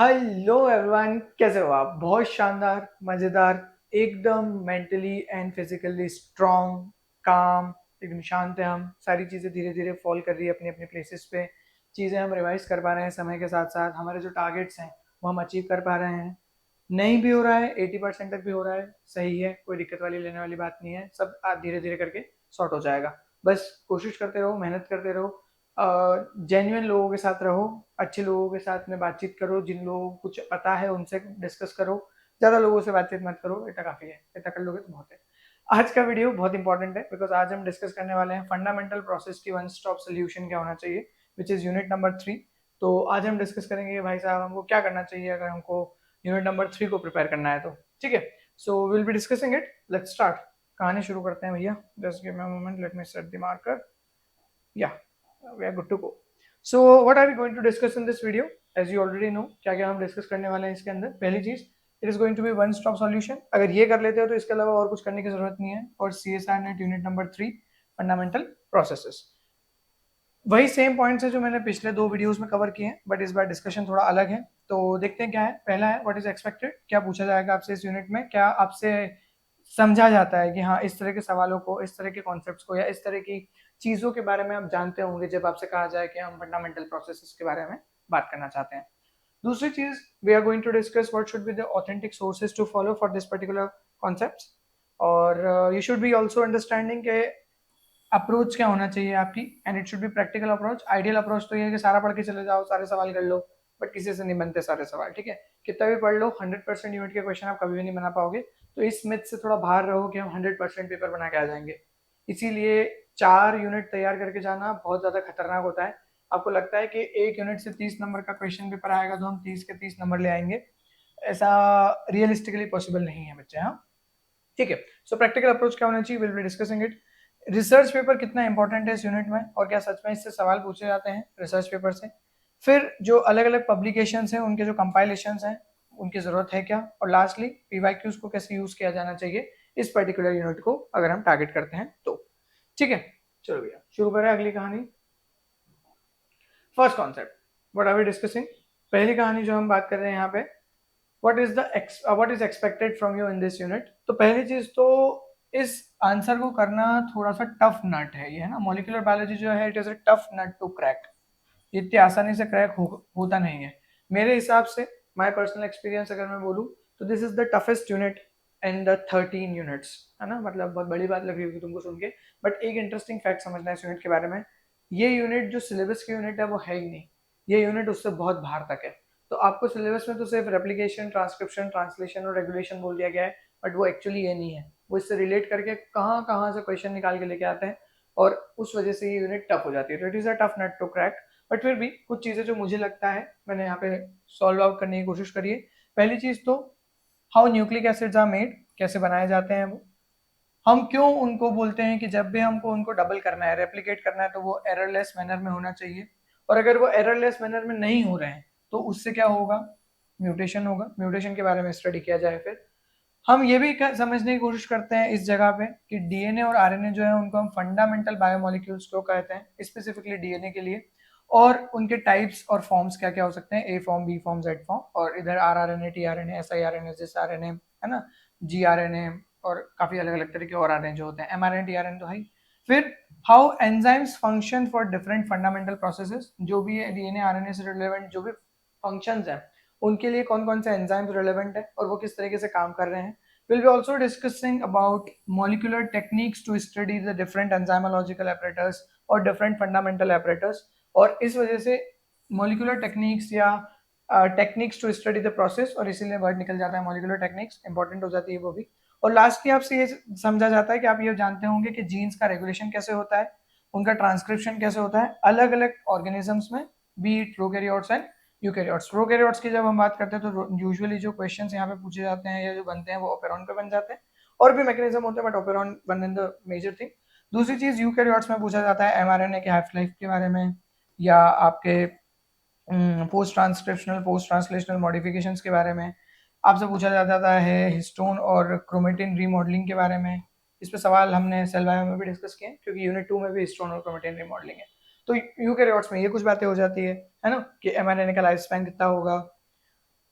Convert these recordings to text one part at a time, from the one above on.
Hello everyone, कैसे हो आप? बहुत शानदार, मज़ेदार, एकदम मेंटली एंड फिजिकली स्ट्रांग, काम, एकदम शांत है। हम सारी चीज़ें धीरे धीरे फॉल कर रही है अपनी अपनी प्लेसेस पे। चीज़ें हम रिवाइज कर पा रहे हैं समय के साथ साथ। हमारे जो टारगेट्स हैं वो हम अचीव कर पा रहे हैं। नहीं भी हो रहा है, 80% तक भी हो रहा है, सही है, कोई दिक्कत वाली लेने वाली बात नहीं है। सब आप धीरे धीरे करके सॉर्ट हो जाएगा। बस कोशिश करते रहो, मेहनत करते रहो, जेन्युइन लोगों के साथ रहो, अच्छे लोगों के साथ में बातचीत करो, जिन लोगों को कुछ पता है उनसे डिस्कस करो। ज़्यादा लोगों से बातचीत मत करो, इतना काफ़ी है, इतना कर लोगे तो बहुत है। आज का वीडियो बहुत इंपॉर्टेंट है बिकॉज आज हम डिस्कस करने वाले हैं फंडामेंटल प्रोसेस की वन स्टॉप सोल्यूशन क्या होना चाहिए, विच इज़ यूनिट नंबर 3। तो आज हम डिस्कस करेंगे भाई साहब हमको क्या करना चाहिए अगर हमको यूनिट नंबर 3 को प्रिपेयर करना है तो। ठीक है, so will be discussing it, let's start. कहानी शुरू करते हैं भैया। Just give me a moment, let me set the marker. Yeah, we are good to go. So what are we going to discuss in this video? As you already know, क्या क्या हम discuss करने वाले हैं इसके अंदर। पहली चीज, it is going to be one stop solution. अगर ये कर लेते हो तो इसके अलावा और कुछ करने की जरूरत नहीं है। और CSR net unit number 3, fundamental processes, वही सेम पॉइंट्स है जो मैंने पिछले 2 वीडियोस में कवर किए हैं, बट इस बार डिस्कशन थोड़ा अलग है। तो देखते हैं क्या है। पहला है व्हाट इज एक्सपेक्टेड, क्या पूछा जाएगा आपसे इस यूनिट में, क्या आपसे समझा जाता है कि हाँ इस तरह के सवालों को, इस तरह के कॉन्सेप्ट्स को या इस तरह की चीज़ों के बारे में आप जानते होंगे जब आपसे कहा जाए कि हम फंडामेंटल प्रोसेसेस के बारे में बात करना चाहते हैं। दूसरी चीज, we are going to discuss what should be the authentic sources to follow for this particular concepts. और you should be also understanding के अप्रोच क्या होना चाहिए आपकी, and it should be practical approach. Ideal approach तो ये है कि सारा पढ़ के चले जाओ, सारे सवाल कर लो, बट किसी से नहीं बनते सारे सवाल। ठीक है, कितना भी पढ़ लो, 100% यूनिट के क्वेश्चन आप कभी भी नहीं बना पाओगे। तो इस मिथ से थोड़ा बाहर रहो कि हम 100% पेपर बना के आ जाएंगे। इसीलिए 4 यूनिट तैयार करके जाना बहुत ज्यादा खतरनाक होता है। आपको लगता है कि एक यूनिट से 30 नंबर का क्वेश्चन पेपर आएगा तो हम 30 के 30 नंबर ले आएंगे, ऐसा रियलिस्टिकली पॉसिबल नहीं है बच्चे। हाँ, ठीक है। सो प्रैक्टिकल अप्रोच क्या होना चाहिए, will be discussing it. Research paper कितना इंपॉर्टेंट है इस यूनिट में, और क्या सच में इससे सवाल पूछे जाते हैं रिसर्च पेपर से। फिर जो अलग अलग पब्लिकेशंस हैं उनके जो कंपाइलेशंस हैं उनकी जरूरत है क्या, और लास्टली पीवाईक्यूज को कैसे यूज किया जाना चाहिए इस पर्टिकुलर यूनिट को अगर हम टारगेट करते हैं तो। ठीक है, चलो भैया शुरू करें अगली कहानी। First concept, what are we discussing. पहली कहानी जो हम बात कर रहे हैं यहाँ पे, what is expected from you in this unit. तो पहली चीज तो इस आंसर को करना थोड़ा सा टफ नट है ये, है ना। मॉलिक्यूलर बायोलॉजी जो है it is a tough nut to crack. इतनी आसानी से क्रैक होता नहीं है मेरे हिसाब से। माय पर्सनल एक्सपीरियंस अगर मैं बोलूँ तो this is the toughest unit in the 13 units, है ना। मतलब बहुत बड़ी बात लग रही होगी तुमको सुन के, बट एक इंटरेस्टिंग फैक्ट समझना है इस यूनिट के बारे में। ये यूनिट जो सिलेबस की यूनिट है वो है ही नहीं, ये यूनिट उससे बहुत बाहर तक है। तो आपको सिलेबस में तो सिर्फ रेप्लिकेशन, ट्रांसक्रिप्शन, ट्रांसलेशन और रेगुलेशन बोल दिया गया है, बट वो एक्चुअली ये नहीं है। वो इससे रिलेट करके कहाँ कहाँ से क्वेश्चन निकाल के लेके आते हैं, और उस वजह से ये यूनिट टफ हो जाती है। तो it is a tough nut to crack. But फिर भी कुछ चीजें जो मुझे लगता है मैंने यहाँ पे सॉल्व आउट करने की कोशिश करी है। पहली चीज तो, how nucleic acids are made, कैसे बनाए जाते हैं वो। हम क्यों उनको बोलते हैं कि जब भी हमको उनको डबल करना है, रेप्लिकेट करना है, तो वो एररलेस मैनर में होना चाहिए। और अगर वो एररलेस मैनर में नहीं हो रहे हैं तो उससे क्या होगा, म्यूटेशन होगा। म्यूटेशन के बारे में स्टडी किया जाए। फिर हम ये भी समझने की कोशिश करते हैं इस जगह पे कि डीएनए और आरएनए जो है उनको हम फंडामेंटल बायोमोलिक्यूल्स क्यों कहते हैं, स्पेसिफिकली डीएनए के लिए। और उनके टाइप्स और फॉर्म्स क्या क्या हो सकते हैं, A form, B form, Z form, और इधर आरआरएनए, टीआरएनए, एसआईआरएनए, जिसआरएनए, है ना, जीआरएनए, और काफी अलग अलग तरह के और आरएनए जो होते हैं, एमआरएनए, टीआरएनए तो है। फिर how enzymes function for different fundamental processes, जो भी डीएनए आरएनए से रिलेवेंट जो भी फंक्शंस हैं उनके लिए कौन कौन से एंजाइम्स रिलेवेंट है और वो किस तरीके से काम कर रहे हैं। We'll be also discussing about molecular techniques to study the different enzymological apparatus or different fundamental apparatus। और इस वजह से molecular techniques या techniques to study the process, और इसीलिए वर्ड निकल जाता है molecular techniques, इंपॉर्टेंट हो जाती है वो भी। और लास्टली आपसे ये समझा जाता है कि आप ये जानते होंगे कि जीन्स का रेगुलेशन कैसे होता है, उनका ट्रांसक्रिप्शन कैसे होता है अलग अलग ऑर्गेनिजम्स में, B it prokaryotes and eukaryotes. Prokaryotes की जब हम बात करते हैं तो यूजुअली जो क्वेश्चंस यहाँ पे पूछे जाते हैं या जो बनते हैं वो ओपेरॉन पे बन जाते हैं। और भी मैकेनिज्म होते हैं but operon one in the major thing. दूसरी चीज, यूकैरियोट्स में पूछा जाता है एमआरएनए के हाइफ लाइफ के बारे में, या आपके post transcriptional, post translational modifications के बारे में। आपसे पूछा जाता है हिस्टोन और क्रोमेटिन रीमॉडलिंग के बारे में। इस पे सवाल हमने सेल बायो में भी डिस्कस किए क्योंकि यूनिट 2 में भी हिस्टोन और क्रोमेटिन रीमॉडलिंग है। तो यूकैरियोट्स में ये कुछ बातें हो जाती है ना, कि एमआरएनए का लाइफ स्पैन कितना होगा,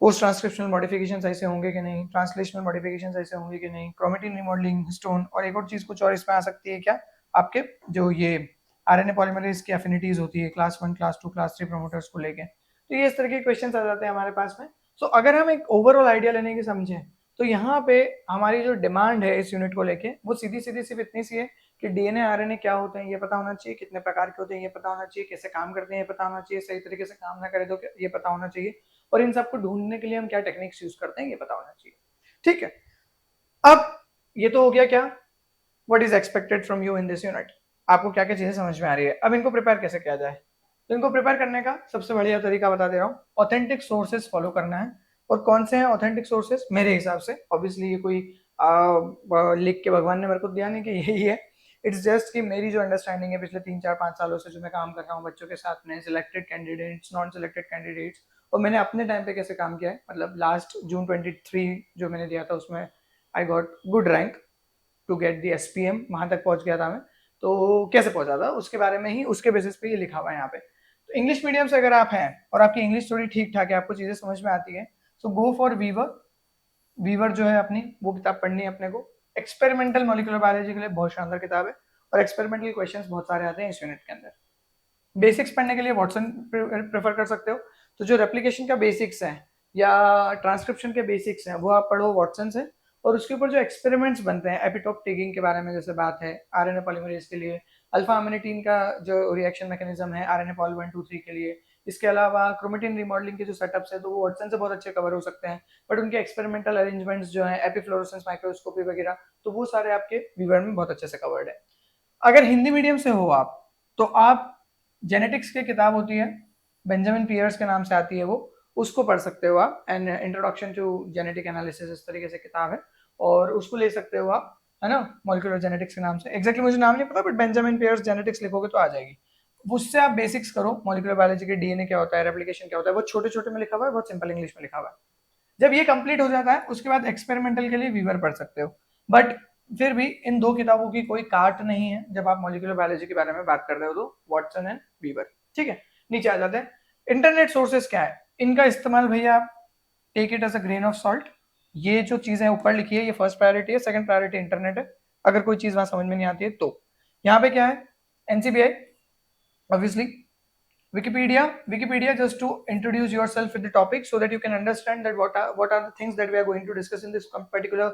पोस्ट ट्रांसक्रिप्शनल मॉडिफिकेशन ऐसे होंगे कि नहीं, ट्रांसलेशनल मॉडिफिकेशन ऐसे होंगे कि नहीं, क्रोमेटिन रिमॉडलिंग, हिस्टोन, और एक और चीज कुछ और इसमें आ सकती है क्या, आपके जो ये आरएनए पॉलीमरेज की एफिनिटीज होती है क्लास 1, क्लास 2, क्लास 3 प्रोमोटर्स को लेके, तो ये इस तरह के क्वेश्चन आ जाते हैं हमारे पास में। सो अगर हम एक ओवरऑल आइडिया लेने की समझें तो यहाँ पे हमारी जो डिमांड है इस यूनिट को लेके वो सीधी सीधी सिर्फ इतनी सी है कि डीएनए आरएनए क्या होते हैं ये पता होना चाहिए, कितने प्रकार के होते हैं ये पता होना चाहिए, कैसे काम करते हैं ये पता होना चाहिए, सही तरीके से काम ना करे तो ये पता होना चाहिए, और इन सबको ढूंढने के लिए हम क्या टेक्निक्स यूज करते हैं ये पता होना चाहिए। ठीक है, अब ये तो हो गया क्या, what is expected from you in this unit, आपको क्या क्या चीजें समझ में आ रही है। अब इनको प्रिपेयर कैसे किया जाए, तो इनको प्रिपेयर करने का सबसे बढ़िया तरीका बता दे रहा हूँ, ऑथेंटिक सोर्सेज फॉलो करना है। और कौन से हैं ऑथेंटिक सोर्सेज मेरे हिसाब से, ऑब्वियसली ये कोई लिख के भगवान ने मेरे को दिया नहीं कि यही है, इट्स जस्ट कि मेरी जो अंडरस्टैंडिंग है पिछले 3 4 5 सालों से जो मैं काम कर रहा हूँ बच्चों के साथ में, selected candidates, non selected candidates, और मैंने अपने टाइम पे कैसे काम किया है, मतलब लास्ट जून 23 जो मैंने दिया था उसमें I got good rank to get the SPM, वहां तक पहुंच गया था मैं, तो कैसे पहुंचा था उसके बारे में ही, उसके बेसिस पे ये लिखा हुआ है यहाँ पे। तो इंग्लिश मीडियम से अगर आप हैं और आपकी इंग्लिश थोड़ी ठीक ठाक है, आपको चीजें समझ में आती है, सो गो फॉर वीवर। वीवर जो है अपनी वो किताब पढ़नी है अपने को, एक्सपेरिमेंटल मॉलिक्यूलर बायोलॉजी के लिए बहुत शानदार किताब है, और एक्सपेरिमेंटल क्वेश्चंस बहुत सारे आते हैं इस यूनिट के अंदर। बेसिक्स पढ़ने के लिए वॉटसन प्रेफर कर सकते हो, तो जो रेप्लिकेशन का बेसिक्स है या ट्रांसक्रिप्शन के बेसिक्स हैं वो आप पढ़ो वॉटसन से, और उसके ऊपर जो एक्सपेरिमेंट्स बनते हैं एपिटोप टेगिंग के बारे में जैसे बात है, आरएनए पॉलीमरेज के लिए अल्फा अमिनिटीन का जो रिएक्शन मैकेनिज्म है आरएनए पॉली 1 2 3 के लिए, इसके अलावा क्रोमेटिन रिमॉडलिंग के जो सेटअप्स है तो वो वॉटसन से बहुत अच्छे कवर हो सकते हैं, बट उनके एक्सपेरिमेंटल अरेंजमेंट्स जो है एपीफ्लोरोसेंस माइक्रोस्कोपी वगैरह, तो वो सारे आपके वीवर में बहुत अच्छे से कवर्ड है। अगर हिंदी मीडियम से हो आप, तो आप जेनेटिक्स की किताब होती है, बेंजामिन पियर्स के नाम से आती है वो, उसको पढ़ सकते हो आप, and introduction to genetic analysis इस तरीके से किताब है, और उसको ले सकते हो आप, है ना, मॉलिक्यूलर जेनेटिक्स के नाम से, एग्जैक्टली मुझे नाम नहीं पता बट बेंजामिन पियर्स जेनेटिक्स लिखोगे तो आ जाएगी, उससे आप बेसिक्स करो मॉलिक्यूलर बायोलॉजी के, डीएनए क्या होता है, रेप्लिकेशन क्या होता है, वो छोटे छोटे में लिखा हुआ है, बहुत सिंपल इंग्लिश में लिखा हुआ है। जब ये कंप्लीट हो जाता है उसके बाद एक्सपेरिमेंटल के लिए वीवर पढ़ सकते हो, बट फिर भी इन दो किताबों की कोई काट नहीं है जब आप मॉलिक्यूलर बायोलॉजी के बारे में बात कर रहे हो, तो वॉटसन एंड वीवर। ठीक है, नीचे आ जाते हैं, इंटरनेट सोर्सेस क्या है, इनका इस्तेमाल भैया आप take it as a grain of salt, ये जो चीजें ऊपर लिखी है ये फर्स्ट प्रायोरिटी है, सेकंड प्रायोरिटी इंटरनेट है, अगर कोई चीज वहां समझ में नहीं आती है तो। यहाँ पे क्या है, NCBI obviously, Wikipedia just to introduce yourself with the topic so that you can understand that what are the things that we are going to discuss in this particular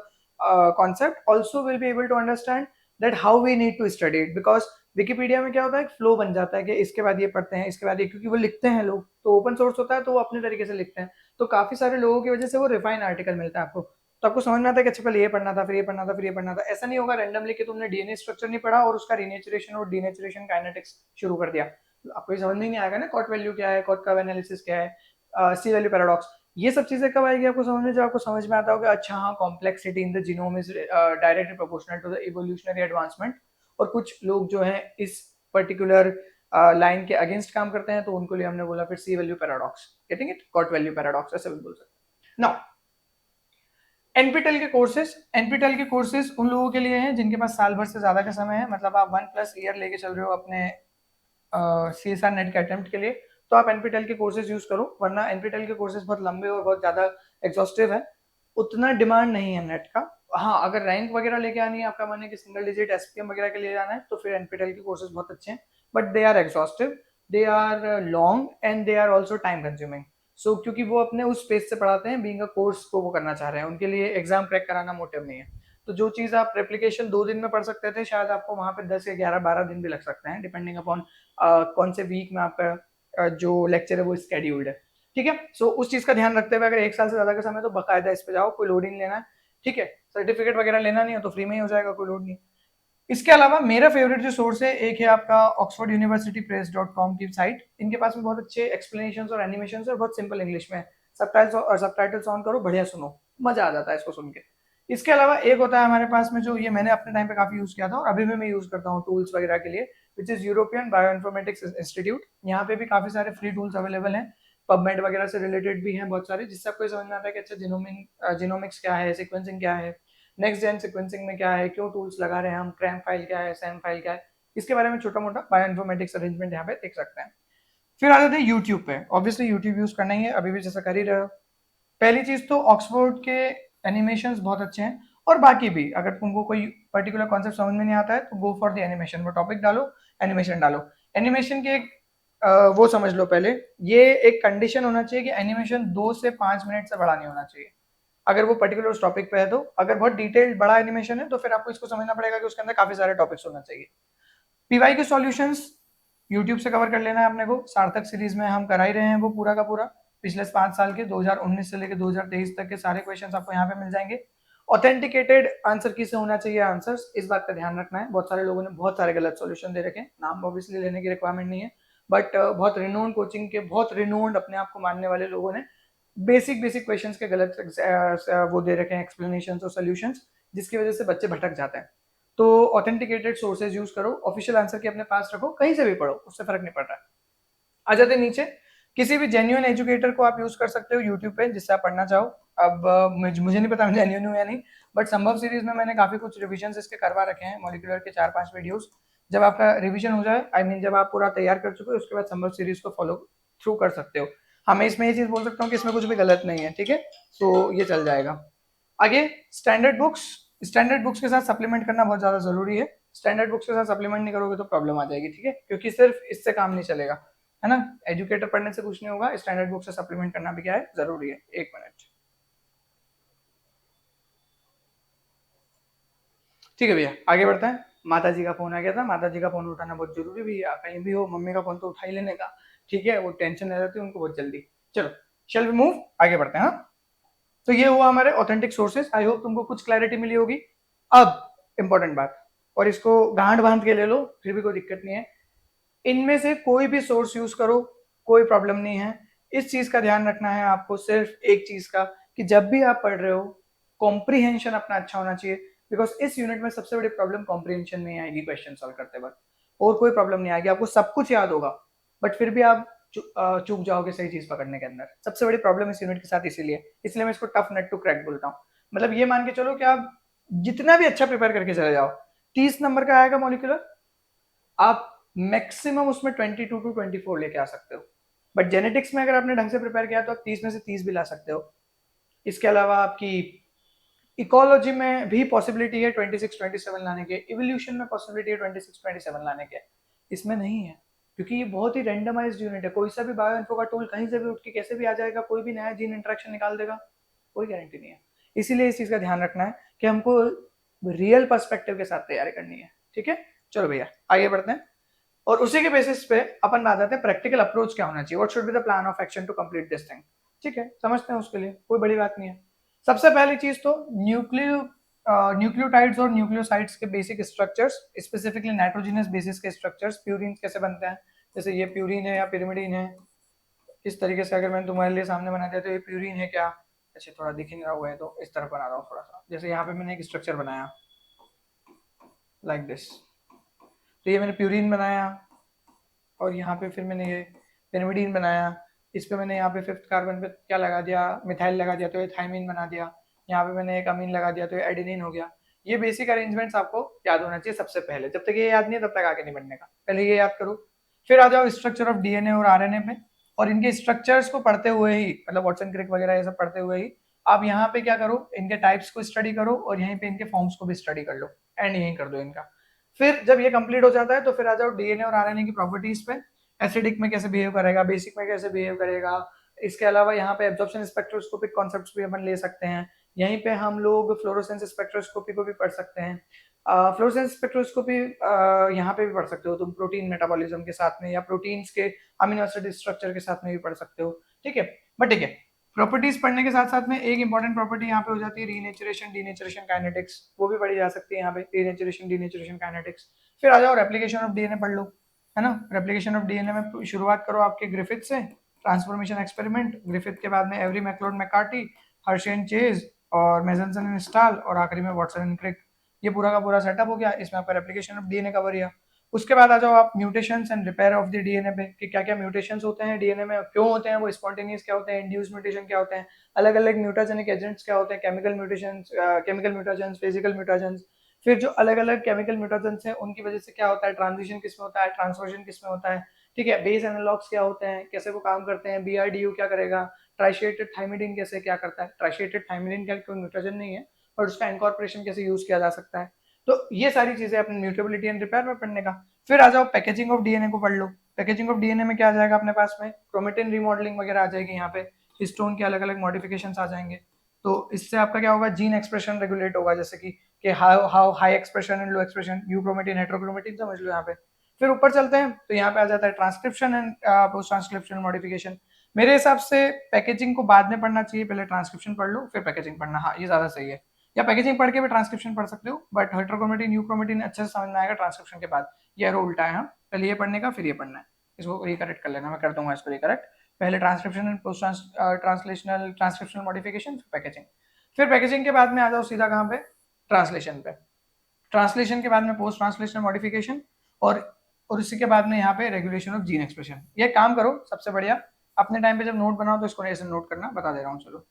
concept. Also, we'll be able to understand that how we need to study it, because Wikipedia में क्या होता है, flow बन जाता है कि इसके बाद ये पढ़ते हैं, इसके बाद ये, क्योंकि वो लिखते हैं लोग, तो ओपन सोर्स होता है तो वो अपने तरीके से लिखते हैं, तो काफी सारे लोगों की वजह से वो रिफाइन आर्टिकल मिलता है आपको, तो आपको समझ में आता है कि अच्छा पहले ये पढ़ना था, फिर ये पढ़ना था, फिर ये पढ़ना था, ऐसा नहीं होगा रैंडमली कि तुमने डीएनए स्ट्रक्चर नहीं पढ़ा और उसका रीनेचुरेशन और डीनेचुरेशन काइनेटिक्स शुरू कर दिया, आपको ये समझ में नहीं आएगा ना, कॉट वैल्यू क्या है, कॉट कर्व एनालिसिस क्या है, सी वैल्यू पैराडॉक्स, ये सब चीजें कब आएगी आपको समझ में, जब आपको समझ में आता होगा अच्छा हाँ complexity in the genome is directly proportional to the evolutionary advancement, और कुछ लोग जो है इस पर्टिकुलर लाइन के अगेंस्ट काम करते हैं, तो उनको लिए हमने बोला फिर C value paradox, getting it, caught value paradox ऐसे भी बोल सकते हैं। नाउ एनपीटेल के कोर्सेज उन लोगों के लिए हैं जिनके पास साल भर से ज्यादा का समय है, मतलब आप 1+ ईयर लेके चल रहे हो अपने सीएसआर नेट के अटेम्प्ट के लिए, तो आप एनपीटेल के कोर्सेज यूज करो, वरना एनपीटेल के कोर्सेज बहुत लंबे और बहुत ज्यादा एग्जॉस्टिव है, उतना डिमांड नहीं है नेट का। हाँ, अगर रैंक वगैरह लेके आनी है, आपका मन है कि सिंगल डिजिट एसपीएम वगैरह के लिए जाना है, तो फिर एनपीटेल के कोर्सेज बहुत अच्छे हैं, but they are exhaustive, they are long and they are also time consuming. So क्योंकि वो अपने उस स्पेस से पढ़ाते हैं, बीइंग अ कोर्स को वो करना चाह रहे हैं, उनके लिए एग्जाम क्रैक कराना मोटिव नहीं है, तो जो चीज आप रेप्लिकेशन 2 दिन में पढ़ सकते थे, शायद आपको वहां पे 10 या 11 12 दिन भी लग सकते हैं, डिपेंडिंग अपॉन कौन से वीक में आपका जो लेक्चर है वो स्केड्यूल्ड है। ठीक है, सो उस चीज का ध्यान रखते हुए अगर 1 साल से ज्यादा का समय तो बकायदा इस पे जाओ, कोई लोड नहीं लेना है। ठीक है, सर्टिफिकेट वगैरह लेना नहीं हो तो फ्री में ही हो जाएगा, कोई लोड नहीं। इसके अलावा मेरा फेवरेट जो सोर्स है, एक है आपका ऑक्सफोर्ड यूनिवर्सिटी प्रेस .com की साइट, इनके पास में बहुत अच्छे एक्सप्लेनेशन और एनिमेशन और बहुत सिंपल इंग्लिश में, सबटाइटल्स ऑन करो, बढ़िया सुनो, मजा आ जाता है इसको सुन के। इसके अलावा एक होता है हमारे पास में, जो ये मैंने अपने टाइम पे काफी यूज किया था और अभी भी मैं यूज करता हूँ टूल्स वगैरह के लिए, which is European bioinformatics institute. यहाँ पे भी काफी सारे फ्री टूल्स अवेलेबल हैं, पबमेड वगैरह से रिलेटेड भी हैं बहुत सारे, जिससे आपको समझ में आता है कि अच्छा जिनोमिक्स क्या है, सिक्वेंसिंग क्या है, नेक्स्ट जेन सिक्वेंसिंग में क्या है, क्यों टूल्स लगा रहे हैं हम, क्रैम फाइल क्या है, सैम फाइल क्या है, इसके बारे में छोटा मोटा बायोइन्फॉर्मेटिक्स अरेंजमेंट यहाँ पे देख सकते हैं। फिर आ जाते हैं यूट्यूब पे, ऑब्वियसली यूट्यूब यूज करना ही है, अभी भी जैसा कर ही रहे हो। पहली चीज तो ऑक्सफोर्ड के एनिमेशंस बहुत अच्छे हैं, और बाकी भी अगर तुमको कोई पर्टिकुलर कॉन्सेप्ट समझ में नहीं आता है तो गो फॉर द एनिमेशन, वो टॉपिक डालो, एनिमेशन डालो। एनिमेशन के एक वो समझ लो पहले, ये एक कंडीशन होना चाहिए कि एनिमेशन 2 से 5 मिनट से बड़ा नहीं होना चाहिए। अगर वो पर्टिकुलर उस टॉपिक पे है तो, अगर बहुत डिटेल्ड बड़ा एनिमेशन है तो फिर आपको इसको समझना पड़ेगा कि उसके अंदर काफी सारे टॉपिक्स होना चाहिए। पीवाई के सॉल्यूशंस यूट्यूब से कवर कर लेना है अपने को, सार्थक सीरीज में हम करा ही रहे हैं वो पूरा का पूरा, पिछले 5 साल के 2019 से लेकर 2023 तक के सारे क्वेश्चंस आपको यहाँ पे मिल जाएंगे। ऑथेंटिकेटेड आंसर की से होना चाहिए आंसर्स, इस बात का ध्यान रखना है। बहुत सारे लोगों ने बहुत सारे गलत सॉल्यूशन दे रखे हैं, नाम ऑब्वियसली लेने की रिक्वायरमेंट नहीं है, बट बहुत रिनोन्ड कोचिंग के, बहुत रिनोन्ड अपने आप को मानने वाले लोगों ने बेसिक बेसिक क्वेश्चंस के गलत वो दे रखे हैं एक्सप्लेनेशन और सोल्यूशंस, जिसकी वजह से बच्चे भटक जाते हैं। तो ऑथेंटिकेटेड सोर्सेज यूज करो, ऑफिशियल आंसर की अपने पास रखो, कहीं से भी पढ़ो, उससे फर्क नहीं पड़ रहा है। आ जाते नीचे, किसी भी जेन्युइन एजुकेटर को आप यूज कर सकते हो यूट्यूब पे जिससे आप पढ़ना चाहो। अब मुझे नहीं पता मैं जेन्युइन हूँ या नहीं, बट संभव सीरीज में मैंने काफी कुछ रिविजन इसके करवा रखे हैं, मॉलिक्यूलर के 4-5 वीडियोस। जब आपका रिविजन हो जाए, आई मीन जब आप पूरा तैयार कर चुके हो, उसके बाद संभव सीरीज को फॉलो थ्रू कर सकते हो। हाँ, मैं इसमें ये चीज बोल सकता हूँ कि इसमें कुछ भी गलत नहीं है, ठीक है, तो ये चल जाएगा। आगे स्टैंडर्ड बुक्स, स्टैंडर्ड बुक्स के साथ सप्लीमेंट करना बहुत ज्यादा जरूरी है। स्टैंडर्ड बुक्स के साथ सप्लीमेंट नहीं करोगे तो प्रॉब्लम आ जाएगी, ठीक है, क्योंकि सिर्फ इससे काम नहीं चलेगा, है ना, एजुकेटर पढ़ने से कुछ नहीं होगा, स्टैंडर्ड बुक से सप्लीमेंट करना भी क्या है, जरूरी है। 1 मिनट, ठीक है भैया, आगे बढ़ते हैं। माता जी का फोन आ गया था, माता जी का फोन उठाना बहुत जरूरी भी है, कहीं भी हो मम्मी का फोन तो उठा ही लेने का, ठीक है, वो टेंशन ले रहती है उनको बहुत जल्दी। चलो, शैल वी मूव, आगे बढ़ते हैं। हाँ, तो ये हुआ हमारे ऑथेंटिक सोर्सेज, आई होप तुमको कुछ क्लैरिटी मिली होगी। अब इंपॉर्टेंट बात, और इसको गांठ बांध के ले लो, फिर भी कोई दिक्कत नहीं है, इनमें से कोई भी सोर्स यूज करो, कोई प्रॉब्लम नहीं है। इस चीज का ध्यान रखना है आपको, सिर्फ एक चीज का, कि जब भी आप पढ़ रहे हो कॉम्प्रीहेंशन अपना अच्छा होना चाहिए, बिकॉज इस यूनिट में सबसे बड़ी प्रॉब्लम कॉम्प्रीहेंशन में आएगी क्वेश्चन सॉल्व करते वक्त, और कोई प्रॉब्लम नहीं आएगी, आपको सब कुछ याद होगा, बट फिर भी आप चूक जाओगे सही चीज पकड़ने के अंदर। सबसे बड़ी प्रॉब्लम इस यूनिट के साथ इसीलिए, इसलिए मैं इसको टफ नट टू क्रैक बोलता हूँ। मतलब ये मान के चलो कि आप जितना भी अच्छा प्रिपेयर करके चले जाओ, 30 नंबर का आएगा मॉलिक्यूलर, आप मैक्सिमम उसमें 22 to 24 लेके आ सकते हो, बट जेनेटिक्स में अगर आपने ढंग से प्रिपेयर किया तो आप 30 में से 30 भी ला सकते हो। इसके अलावा आपकी इकोलॉजी में भी पॉसिबिलिटी है 26-27 लाने के, इवोल्यूशन में पॉसिबिलिटी है 26-27 लाने के, इसमें नहीं है, क्योंकि ये बहुत ही रैंडमाइज्ड यूनिट है, कोई सा भी बायो इन्फो का टूल कहीं से भी उठ के कैसे भी आ जाएगा, कोई भी नया जीन इंटरेक्शन निकाल देगा, कोई गारंटी नहीं है। इसीलिए इस चीज का ध्यान रखना है कि हमको रियल पर्सपेक्टिव के साथ तैयारी करनी है, ठीक है। चलो भैया, आगे बढ़ते हैं, और उसी के बेसिस पे अपन बात आते हैं प्रैक्टिकल अप्रोच क्या होना चाहिए, what should be the plan of action to complete this thing, ठीक है, समझते हैं, उसके लिए कोई बड़ी बात नहीं है। सबसे पहली चीज तो न्यूक्लियोटाइड्स और न्यूक्लियोसाइड्स के basic structures, specifically nitrogenous bases के स्ट्रक्चर्स, प्यूरिन कैसे बनते हैं, जैसे ये प्यूरिन है या पिरिमिडीन है, इस तरीके से अगर मैंने तुम्हारे लिए सामने बना दिया तो ये प्यूरिन है क्या, अच्छा थोड़ा दिख नहीं रहा हुआ है तो इस तरफ बना रहा हूँ थोड़ा सा, जैसे यहाँ पे मैंने एक स्ट्रक्चर बनाया लाइक दिस, तो ये मैंने प्यूरिन बनाया, और यहाँ पे फिर मैंने ये पेनिमिडीन बनाया, इस पे मैंने यहाँ पे 5th कार्बन पे क्या लगा दिया, मिथाइल लगा दिया तो ये थाइमिन बना दिया, यहाँ पे मैंने एक अमीन लगा दिया तो ये एडेनिन हो गया। ये बेसिक अरेंजमेंट्स आपको याद होना चाहिए सबसे पहले, जब तक ये याद नहीं है तब तक आगे नहीं बढ़ने का, पहले ये याद करो। फिर आ जाओ स्ट्रक्चर ऑफ डीएनए और आरएनए पे, और इनके स्ट्रक्चर्स को पढ़ते हुए ही, मतलब वॉटसन क्रिक वगैरह ये सब पढ़ते हुए ही आप यहाँ पे क्या करो, इनके टाइप्स को स्टडी करो, और यहीं पे इनके फॉर्म्स को भी स्टडी कर लो, एंड यहीं कर दो इनका। फिर जब ये कंप्लीट हो जाता है तो फिर आ जाओ डीएनए और आरएनए की प्रॉपर्टीज पे, एसिडिक में कैसे बिहेव करेगा, बेसिक में कैसे बिहेव करेगा। इसके अलावा यहाँ पे एब्जॉर्प्शन स्पेक्ट्रोस्कोपिक कॉन्सेप्ट्स भी अपन ले सकते हैं, यहीं पे हम लोग फ्लोरोसेंस स्पेक्ट्रोस्कोपी को भी पढ़ सकते हैं। फ्लोरोसेंस स्पेक्ट्रोस्कोपी यहाँ पे भी पढ़ सकते हो तुम, प्रोटीन मेटाबॉलिज्म के साथ में, या प्रोटीन्स के अमीनो एसिड स्ट्रक्चर के साथ में भी पढ़ सकते हो, ठीक है। बट ठीक है, प्रॉपर्टीज पढ़ने के साथ साथ में एक इंपॉर्टेंट प्रॉपर्टी यहाँ पे हो जाती है रीनेचुरेशन डीनेचुरेशन काइनेटिक्स, वो भी पढ़ी जा सकती है यहाँ पे, रीनेचुरेशन डीनेचुरेशन काइनेटिक्स। फिर आ जाओ रेप्लिकेशन ऑफ डीएनए पढ़ लो, है ना, रेप्लिकेशन ऑफ डीएनए में शुरुआत करो आपके ग्रिफिथ से, ट्रांसफॉर्मेशन एक्सपेरिमेंट, ग्रिफिथ के बाद में एवरी मैक्लोड मैकार्टी, हर्शेन चेज और मेजनसन स्टाल, और आखिरी में वाटसन एंड क्रिक। ये पूरा का पूरा सेटअप हो गया, इसमें आपका रेप्लिकेशन ऑफ डीएनए कवर किया। उसके बाद आ जाओ आप mutations and repair of the DNA पे, कि क्या क्या म्यूटेशंस होते हैं डीएनए में, क्यों होते हैं वो, स्पॉन्टेनियस क्या होते हैं, इंड्यूस म्यूटेशन क्या होते हैं, अलग अलग म्यूटाजेनिक एजेंट्स क्या होते हैं, chemical mutations, chemical mutagens, physical mutagens. फिर जो अलग अलग केमिकल म्यूटाजेंस हैं उनकी वजह से क्या होता है, ट्रांजिशन किसमें होता है, ट्रांसवर्जन किसमें होता है, ठीक है, बेस एनालॉग्स क्या होते हैं, कैसे वो काम करते हैं, बीआरडीयू क्या करेगा, ट्राइशिएटेड थाइमिडीन कैसे क्या करता है, ट्राइशिएटेड थाइमिडीन का कोई म्यूटेशन नहीं है और उसका इनकॉर्पोरेशन कैसे यूज किया जा सकता है। तो ये सारी चीजें अपने म्यूटेबिलिटी एंड रिपेयर में पढ़ने का। फिर आ जाओ पैकेजिंग ऑफ डीएनए को पढ़ लो। पैकेजिंग ऑफ डीएनए में क्या आ जाएगा अपने पास में, क्रोमेटिन रिमॉडलिंग वगैरह आ जाएगी, यहाँ पे हिस्टोन के अलग अलग मॉडिफिकेशंस आ जाएंगे। तो इससे आपका क्या होगा, जीन एक्सप्रेशन रेगुलेट होगा, जैसे कि how high expression and low expression, euchromatin heterochromatin समझ लो यहाँ पे। फिर ऊपर चलते हैं तो यहाँ पे आ जाता है transcription and post transcription modification. मेरे हिसाब से पैकेजिंग को बाद में पढ़ना चाहिए, पहले ट्रांसक्रिप्शन पढ़ लो फिर पैकेजिंग पढ़ना, हाँ ये ज्यादा सही है। या पैकेजिंग पढ़ के भी ट्रांसक्रिप्शन पढ़ सकते हो, बट हेट्रोक्रोमेटिन यूक्रोमेटिन अच्छे से समझ में आएगा ट्रांसक्रिप्शन के बाद। ये एरो उल्टा है, हाँ पहले ये पढ़ने का फिर ये पढ़ना है। इसको रिकरेक्ट कर लेना, मैं कर दूंगा इसको रिकरेक्ट। पहले transcription and post translational transcriptional modification, फिर पैकेजिंग। फिर पैकेजिंग के बाद में आ जाओ सीधा कहाँ पे, ट्रांसलेशन पे। ट्रांसलेशन के बाद में पोस्ट ट्रांसलेशनल मॉडिफिकेशन और इसी के बाद में यहाँ पे रेगुलेशन ऑफ जीन एक्सप्रेशन। ये काम करो सबसे बढ़िया, अपने टाइम पे जब नोट बनाओ तो इसको ऐसे नोट करना, बता दे रहा हूँ चलो।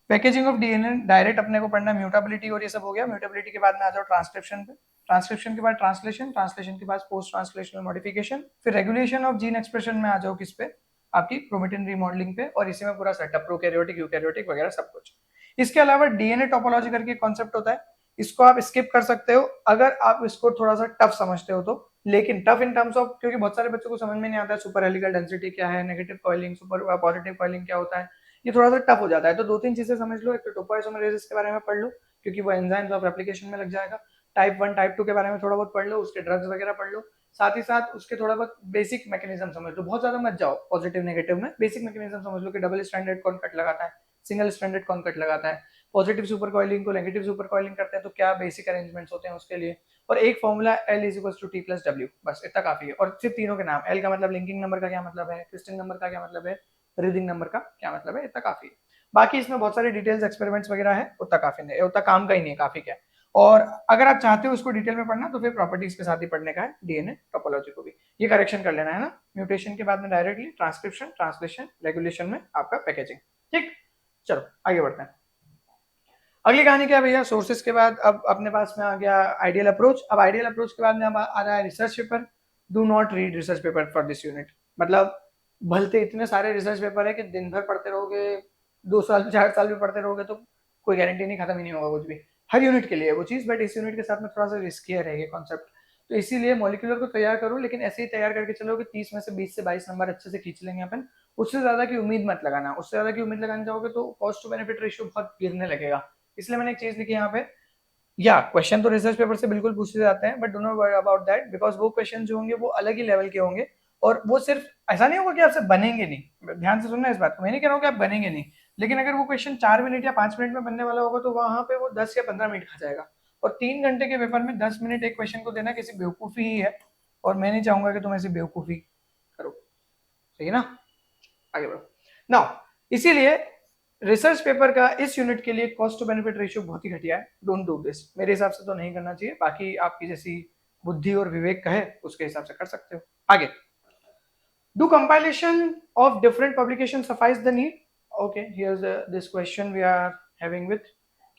पैकेजिंग ऑफ डीएनए डायरेक्ट अपने को पढ़ना, म्यूटेबिलिटी और ये सब हो गया। म्यूटेबिलिटी के बाद में आ जाओ ट्रांसक्रिप्शन पे, ट्रांसक्रिप्शन के बाद ट्रांसलेशन, ट्रांसलेशन के बाद पोस्ट ट्रांसलेशनल मॉडिफिकेशन, फिर रेगुलेशन ऑफ जीन एक्सप्रेशन में आ जाओ किस पे, आपकी क्रोमेटिन रीमॉडलिंग पे, और इसी में पूरा सेटअप प्रोकैरियोटिक यूकैरियोटिक वगैरह सब कुछ। इसके अलावा डीएनए टोपोलॉजी करके कॉन्सेप्ट होता है, इसको आप स्किप कर सकते हो अगर आप इसको थोड़ा सा टफ समझते हो तो। लेकिन टफ इन टर्म्स ऑफ, क्योंकि बहुत सारे बच्चों को समझ में नहीं आता है सुपर हेलिकल डेंसिटी क्या है, negative coiling, super positive coiling क्या होता है, ये थोड़ा सा टफ हो जाता है। तो दो तीन चीजें समझ लो, एक तो टोपोइसोमरेसिस के बारे में पढ़ लो क्योंकि वो एंजाइम्स ऑफ रेप्लिकेशन में लग जाएगा। टाइप 1 टाइप 2 के बारे में थोड़ा बहुत पढ़ लो, उसके ड्रग्स वगैरह पढ़ लो। साथ ही साथ उसके थोड़ा बहुत बेसिक मैकेनिज्म समझ लो, बहुत ज्यादा मत जाओ पॉजिटिव नेगेटिव में, बेसिक मैकेनिज्म समझ लो कि डबल स्टैंडर्ड कौन कट लगाता है, सिंगल स्टैंडर्ड कौन कट लगाता है, पॉजिटिव सुपर कॉइलिंग को नेगेटिव सुपर कॉइलिंग करते हैं तो क्या बेसिक अरेंजमेंट्स होते हैं उसके लिए, और एक फॉर्मूला L = T+W, बस इतना काफी है। और सिर्फ तीनों के नाम, L का मतलब लिंकिंग नंबर का क्या मतलब है, क्रिस्टल नंबर का क्या मतलब है, रीडिंग नंबर का क्या मतलब है, इतना काफी है। बाकी इसमें बहुत सारे डिटेल्स एक्सपेरिमेंट्स वगैरह है, उतना काफी नहीं, उतना काम का ही नहीं है, काफी क्या है। और अगर आप चाहते हो उसको डिटेल में पढ़ना तो फिर प्रॉपर्टीज के साथ ही पढ़ने का है, डीएनए टोपोलॉजी को भी। ये करेक्शन कर लेना है ना, म्यूटेशन के बाद में डायरेक्टली ट्रांसक्रिप्शन, ट्रांसलेशन, रेगुलेशन में आपका पैकेजिंग। ठीक, चलो आगे बढ़ते हैं। अगली कहानी क्या भैया, सोर्सेज के बाद अब अपने पास में आ गया आइडियल अप्रोच। अब आइडियल अप्रोच के बाद में अब आ रहा है research paper. Do not read research paper for this unit. मतलब भलते इतने सारे रिसर्च पेपर है कि दिन भर पढ़ते रहोगे, 2 साल 4 साल भी पढ़ते रहोगे तो कोई गारंटी नहीं, खत्म ही नहीं होगा कुछ भी। हर यूनिट के लिए वो चीज, बट इस यूनिट के साथ में थोड़ा सा रिस्की रहेगा कॉन्सेप्ट। तो इसीलिए मॉलिक्यूलर को तैयार करो, लेकिन ऐसे ही तैयार करके चलो कि 30 में से 20 से 22 नंबर अच्छे से खींच लेंगे अपन। उससे ज्यादा की उम्मीद मत लगाना, उससे ज्यादा की उम्मीद लगाने जाओगे तो कॉस्ट टू बेनिफिट रेशियो बहुत गिरने लगेगा। इसलिए मैंने एक चीज लिखी यहाँ पे, या क्वेश्चन तो रिसर्च पेपर से बिल्कुल पूछे जाते हैं, but don't worry about that, because वो क्वेश्चन जो होंगे वो अलग ही लेवल के होंगे। और वो सिर्फ ऐसा नहीं होगा कि आपसे बनेंगे नहीं, ध्यान से सुनना इस बात को, मैं नहीं कह रहा हूँ कि आप बनेंगे नहीं, लेकिन अगर वो क्वेश्चन 4 मिनट या 5 मिनट में बनने वाला होगा तो वहां पे वो 10 या 15 मिनट खा जाएगा। और 3 घंटे के पेपर में 10 मिनट एक क्वेश्चन को देना किसी बेवकूफी ही है, और मैं नहीं चाहूंगा कि तुम ऐसी बेवकूफी करो। सही है ना, आगे बढ़ो नाउ। इसीलिए रिसर्च पेपर का इस यूनिट के लिए कॉस्ट टू बेनिफिट रेशियो बहुत ही घटिया है, डोंट डू दिस। मेरे हिसाब से तो नहीं करना चाहिए, बाकी आपकी जैसी बुद्धि और विवेक कहे उसके हिसाब से कर सकते हो। आगे, do compilation of different publication suffices the need. Okay, here's this question we are having with,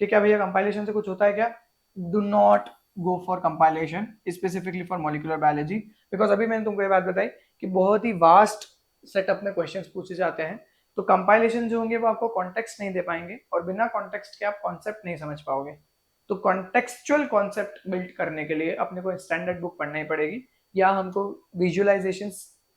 कि क्या भैया कंपाइलेशन से कुछ होता है क्या। Do not go for compilation specifically for molecular biology, because अभी मैंने तुमको ये बात बताई कि बहुत ही वास्ट सेटअप में क्वेश्चंस पूछे जाते हैं। तो कंपाइलेशन जो होंगे वो आपको कॉन्टेक्स्ट नहीं दे पाएंगे, और बिना कॉन्टेक्स्ट के आप कॉन्सेप्ट नहीं समझ पाओगे। तो कॉन्टेक्चुअल कॉन्सेप्ट बिल्ड करने के लिए अपने को स्टैंडर्ड बुक पढ़ना ही पड़ेगी, या हमको विजुअलाइजेशन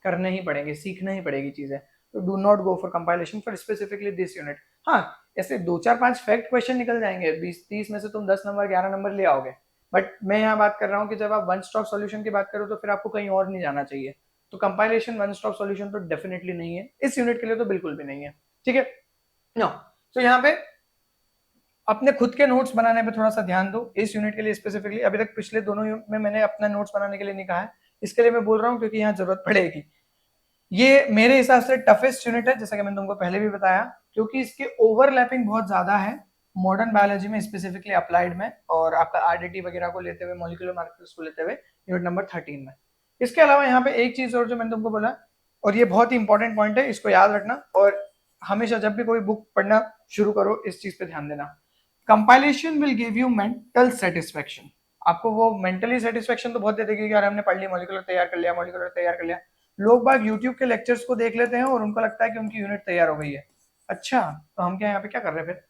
करने ही पड़ेंगे, सीखना ही पड़ेगी चीजें। तो do not go for compilation for specifically this unit. हाँ, ऐसे 2 4 5 फैक्ट क्वेश्चन निकल जाएंगे, 20 30 में से तुम 10 नंबर 11 नंबर ले आओगे। बट मैं यहाँ बात कर रहा हूँ कि जब आप वन स्टॉप सॉल्यूशन की बात करो तो फिर आपको कहीं और नहीं जाना चाहिए। तो कंपाइलेशन वन स्टॉप सॉल्यूशन तो डेफिनेटली नहीं है, इस यूनिट के लिए तो बिल्कुल भी नहीं है। ठीक है, नो। तो यहाँ पे अपने खुद के नोट्स बनाने पे थोड़ा सा ध्यान दो इस यूनिट के लिए स्पेसिफिकली। अभी तक पिछले दोनों में मैंने अपना नोट्स बनाने के लिए नहीं कहा है, इसके लिए मैं बोल रहा हूँ क्योंकि यहाँ जरूरत पड़ेगी। ये मेरे हिसाब से टफेस्ट यूनिट है, जैसा कि मैंने तुमको पहले भी बताया, क्योंकि इसके ओवरलैपिंग बहुत ज्यादा है मॉडर्न बायोलॉजी में, स्पेसिफिकली अप्लाइड में, और आपका आरडीटी वगैरह को लेते हुए, मॉलिक्यूलर मार्कर्स को लेते हुए यूनिट नंबर 13 में। इसके अलावा यहाँ पे एक चीज और जो मैंने तुमको बोला, और ये बहुत ही इंपॉर्टेंट पॉइंट है, इसको याद रखना, और हमेशा जब भी कोई बुक पढ़ना शुरू करो इस चीज पे ध्यान देना। Compilation will give you mental satisfaction. आपको वो मेंटली सेटिस्फेक्शन तो बहुत दे देगी कि यार हमने पढ़ लिया, मॉलिक्यूलर तैयार कर लिया, मॉलिक्यूलर तैयार कर लिया, लोग बाग यूट्यूब के लेक्चर्स को देख लेते हैं और उनको लगता है कि उनकी यूनिट तैयार हो गई है। अच्छा, तो हम क्या यहाँ पे क्या कर रहे हैं फिर?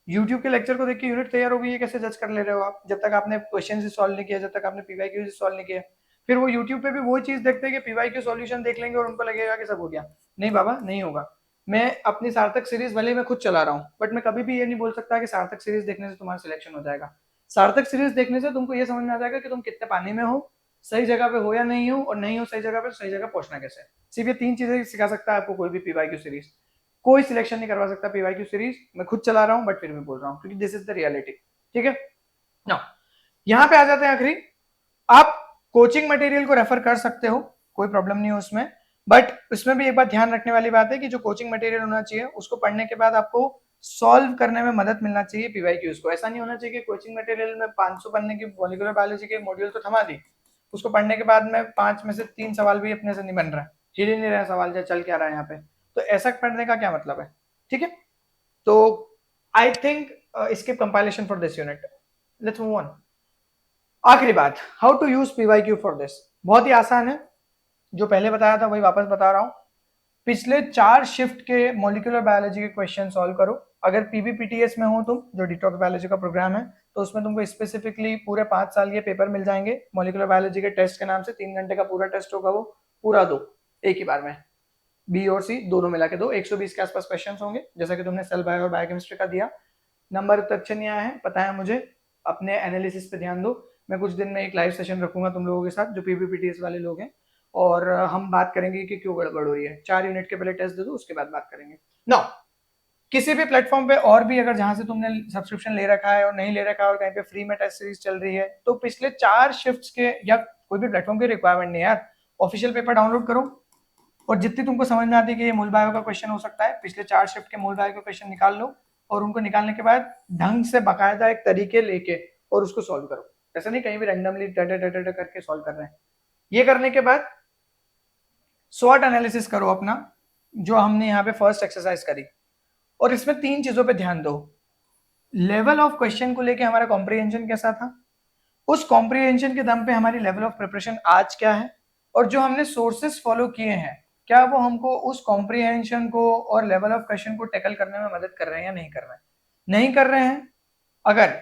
यूट्यूब के लेक्चर को देख के यूनिट तैयार हो गई है कैसे जज कर ले रहे हो आप, जब तक आपने क्वेश्चन ही सॉल्व नहीं किया, जब तक आपने पीवाईक्यू सॉल्व नहीं किया। फिर वो यूट्यूब पे भी वही चीज देखते हैं कि पीवाईक्यू सॉल्यूशन देख लेंगे और उनको लगेगा कि सब हो गया। नहीं बाबा, नहीं होगा। मैं अपनी सार्थक सीरीज भले मैं खुद चला रहा हूँ, बट मैं कभी भी ये नहीं बोल सकता कि सार्थक सीरीज देखने से तुम्हारा सिलेक्शन हो जाएगा। सार्थक सीरीज देखने से तुमको ये समझ में आ जाएगा कि तुम कितने पानी में हो, सही जगह पे हो या नहीं हो, और नहीं हो सही जगह पे, सही जगह पहुंचना कैसे। सिर्फ ये 3 चीजें सिखा सकता है आपको कोई भी पीवाईक्यू सीरीज। कोई सिलेक्शन नहीं करवा सकता पीवाईक्यू सीरीज। मैं खुद चला रहा हूं बट फिर भी बोल रहा हूं क्योंकि दिस इज द रियलिटी। ठीक है ना? यहां पे आ जाते हैं आखिरी। आप कोचिंग मटेरियल को रेफर कर सकते हो, कोई प्रॉब्लम नहीं है उसमें, बट उसमें भी एक बात ध्यान रखने वाली बात है कि जो कोचिंग मटेरियल होना चाहिए उसको पढ़ने के बाद आपको सॉल्व करने में मदद मिलना चाहिए पीवाईक्यूज को। ऐसा नहीं होना चाहिए कि कोचिंग मटेरियल में 500 पन्ने की मॉलिक्यूलर बायोलॉजी के मॉड्यूल तो थमा दी, उसको पढ़ने के बाद में 5 में से 3 सवाल भी अपने से नहीं बन रहा, हिल ही नहीं रहा सवाल, चल क्या रहा है यहाँ पे, तो ऐसा पढ़ने का क्या मतलब है? ठीक है, तो I think skip compilation for this unit, let's move on. आखिरी बात, how to use PYQ for this. बहुत ही आसान है, जो पहले बताया था वही वापस बता रहा हूं। पिछले 4 शिफ्ट के मॉलिक्यूलर बायोलॉजी के क्वेश्चन सॉल्व करो। अगर पीबीपीटीएस में हो तुम, जो डिटॉक्स बायोलॉजी का प्रोग्राम है, तो उसमें तुमको स्पेसिफिकली पूरे 5 साल के पेपर मिल जाएंगे मॉलिक्यूलर बायोलॉजी के टेस्ट के नाम से। 3 घंटे का पूरा टेस्ट होगा, वो पूरा दो एक ही बार में, बी और सी दोनों मिला के दो। 120 के आसपास क्वेश्चन होंगे, जैसा कि तुमने सेल बायो और बायोकेमिस्ट्री का दिया। नंबर तो अच्छे नहीं आए हैं पता है मुझे, अपने एनालिसिस पे ध्यान दो। मैं कुछ दिन में एक लाइव सेशन रखूंगा तुम लोगों के साथ जो पीबीपीटीएस वाले लोग हैं, और हम बात करेंगे कि क्यों गड़बड़ हो रही है। 4 यूनिट के पहले टेस्ट दे दो, उसके बाद बात करेंगे। नाउ, किसी भी प्लेटफॉर्म पे और भी अगर जहां से तुमने सब्सक्रिप्शन ले रखा है और नहीं ले रखा है और कहीं पे फ्री में टेस्ट सीरीज चल रही है, तो पिछले 4 शिफ्ट्स के, या कोई भी प्लेटफॉर्म की रिक्वायरमेंट नहीं है यार, ऑफिशियल पेपर डाउनलोड करो और जितनी तुमको समझ में आती है कि ये मूल बायो का क्वेश्चन हो सकता है, पिछले 4 शिफ्ट के मूल बायो के क्वेश्चन निकाल लो, और उनको निकालने के बाद ढंग से बाकायदा एक तरीके लेके और उसको सॉल्व करो। ऐसा नहीं कहीं भी रैंडमली करके सॉल्व कर रहे हैं। ये करने के बाद स्वॉट एनालिसिस करो अपना, जो हमने यहाँ पे फर्स्ट एक्सरसाइज करी, और इसमें 3 चीजों पे ध्यान दो। लेवल ऑफ क्वेश्चन को लेके हमारा कॉम्प्रिहेंशन कैसा था, उस कॉम्प्रिहेंशन के दम पे हमारी लेवल ऑफ प्रिपरेशन आज क्या है, और जो हमने सोर्सेस फॉलो किए हैं क्या वो हमको उस कॉम्प्रिहेंशन को और लेवल ऑफ क्वेश्चन को टैकल करने में मदद कर रहे हैं या नहीं कर रहे हैं। नहीं कर रहे हैं अगर,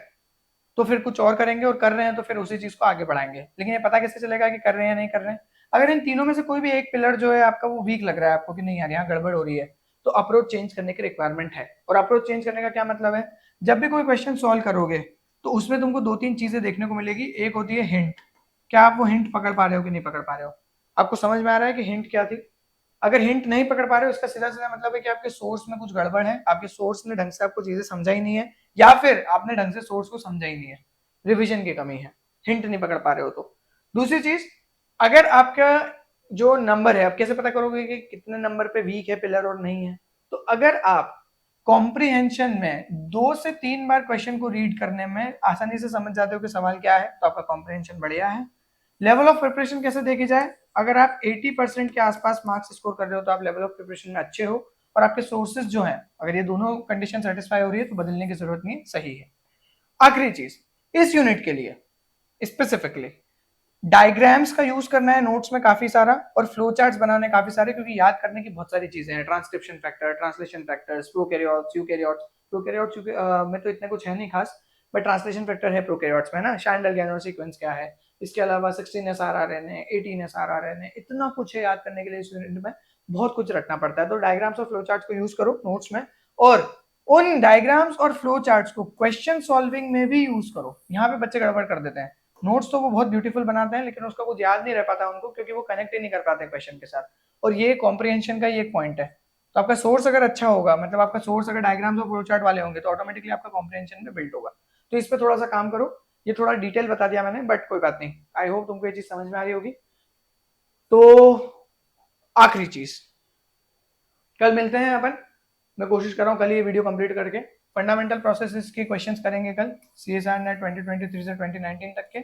तो फिर कुछ और करेंगे, और कर रहे हैं तो फिर उसी चीज को आगे बढ़ाएंगे। लेकिन ये पता कैसे चलेगा कि कर रहे हैं या नहीं कर रहे हैं? अगर इन तीनों में से कोई भी एक पिलर जो है आपका वो वीक लग रहा है आपको कि नहीं यार यहाँ गड़बड़ हो रही है, तो अप्रोच चेंज करने की रिक्वायरमेंट है। और अप्रोच चेंज करने का क्या मतलब है? जब भी कोई क्वेश्चन सॉल्व करोगे तो उसमें तुमको 2-3 चीजें देखने को मिलेगी। एक होती है हिंट, क्या आप वो हिंट पकड़ पा रहे हो कि नहीं पकड़ पा रहे हो, आपको समझ में आ रहा है कि हिंट क्या थी। अगर हिंट नहीं पकड़ पा रहे हो, इसका सीधा सीधा मतलब है कि आपके सोर्स में कुछ गड़बड़ है, आपके सोर्स ने ढंग से आपको चीजें समझा ही नहीं है, या फिर आपने ढंग से सोर्स को समझा ही नहीं है, रिविजन की कमी है, हिंट नहीं पकड़ पा रहे हो तो। दूसरी चीज, अगर आपका जो नंबर है, आप कैसे पता करोगे कि कितने नंबर पे वीक है पिलर और नहीं है? तो अगर आप कॉम्प्रिहेंशन में 2 से 3 बार क्वेश्चन को रीड करने में आसानी से समझ जाते हो कि सवाल क्या है, तो आपका कॉम्प्रिहेंशन बढ़िया है। लेवल ऑफ प्रिपरेशन कैसे देखी जाए? अगर आप 80% के आसपास मार्क्स स्कोर कर रहे हो तो आप लेवल ऑफ प्रिपरेशन में अच्छे हो, और आपके सोर्सेज जो हैं, अगर ये दोनों कंडीशन सेटिस्फाई हो रही है तो बदलने की जरूरत नहीं, सही है। आखिरी चीज, इस यूनिट के लिए स्पेसिफिकली डायग्राम्स का यूज करना है नोट्स में काफी सारा, और फ्लो चार्ट्स बनाने काफी सारे, क्योंकि याद करने की बहुत सारी चीजें हैं। Transcription factor, translation factors, prokaryotes, eukaryotes. Prokaryotes में तो इतने कुछ है नहीं खास, बट ट्रांसलेशन फैक्टर है प्रोकैरियोट्स में ना, शैंडल गैनर सीक्वेंस क्या है, इसके अलावा 16 एसआर आरएनए, 18 एसआर आरएनए, इतना कुछ है याद करने के लिए। इस यूनिट में बहुत कुछ रखना पड़ता है, तो डायग्राम्स और फ्लो चार्ट्स को यूज करो नोट्स में, और उन डायग्राम्स और फ्लो चार्ट्स को क्वेश्चन सॉल्विंग में भी यूज करो। यहाँ पे बच्चे गड़बड़ कर देते हैं, नोट्स तो वो बहुत ब्यूटीफुल बनाते हैं लेकिन उसका कुछ याद नहीं रह पाता उनको, क्योंकि वो कनेक्ट ही नहीं कर पाते क्वेश्चन के साथ। और ये कॉम्प्रिहेंशन का ही एक पॉइंट है। तो आपका सोर्स अगर अच्छा होगा, मतलब आपका सोर्स अगर डायग्राम्स और फ्लो चार्ट वाले होंगे, तो ऑटोमेटिकली आपका कॉम्प्रिहेंशन में बिल्ड होगा। तो इस पर थोड़ा सा काम करो। ये थोड़ा डिटेल बता दिया मैंने, बट कोई बात नहीं, आई होप तुमको ये चीज समझ में आ रही होगी। तो आखिरी चीज, कल मिलते हैं अपन। मैं कोशिश कर रहा हूँ कल ये वीडियो कंप्लीट करके फंडामेंटल प्रोसेसेस के क्वेश्चंस करेंगे कल, सीएसआर नेट 2023 से 2019 तक के।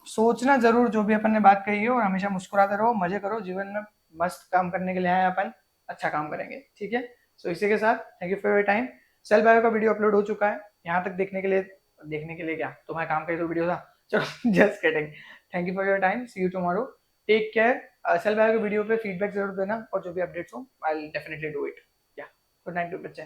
सोचना जरूर जो भी अपन ने बात कही है, और हमेशा मुस्कुराते रहो, मजे करो जीवन में, मस्त काम करने के लिए आए अपन, अच्छा काम करेंगे, ठीक है। सो इसी के साथ thank you for your time. Cell bio का वीडियो अपलोड हो चुका है, यहाँ तक देखने के लिए क्या तुम्हारे काम का ही तो वीडियो था, चलो just kidding. Thank you for your time, see you tomorrow. Take care. Self help video पे फीडबैक जरूर देना, और जो भी अपडेट्स हो I will definitely do it. Yeah good night बच्चे।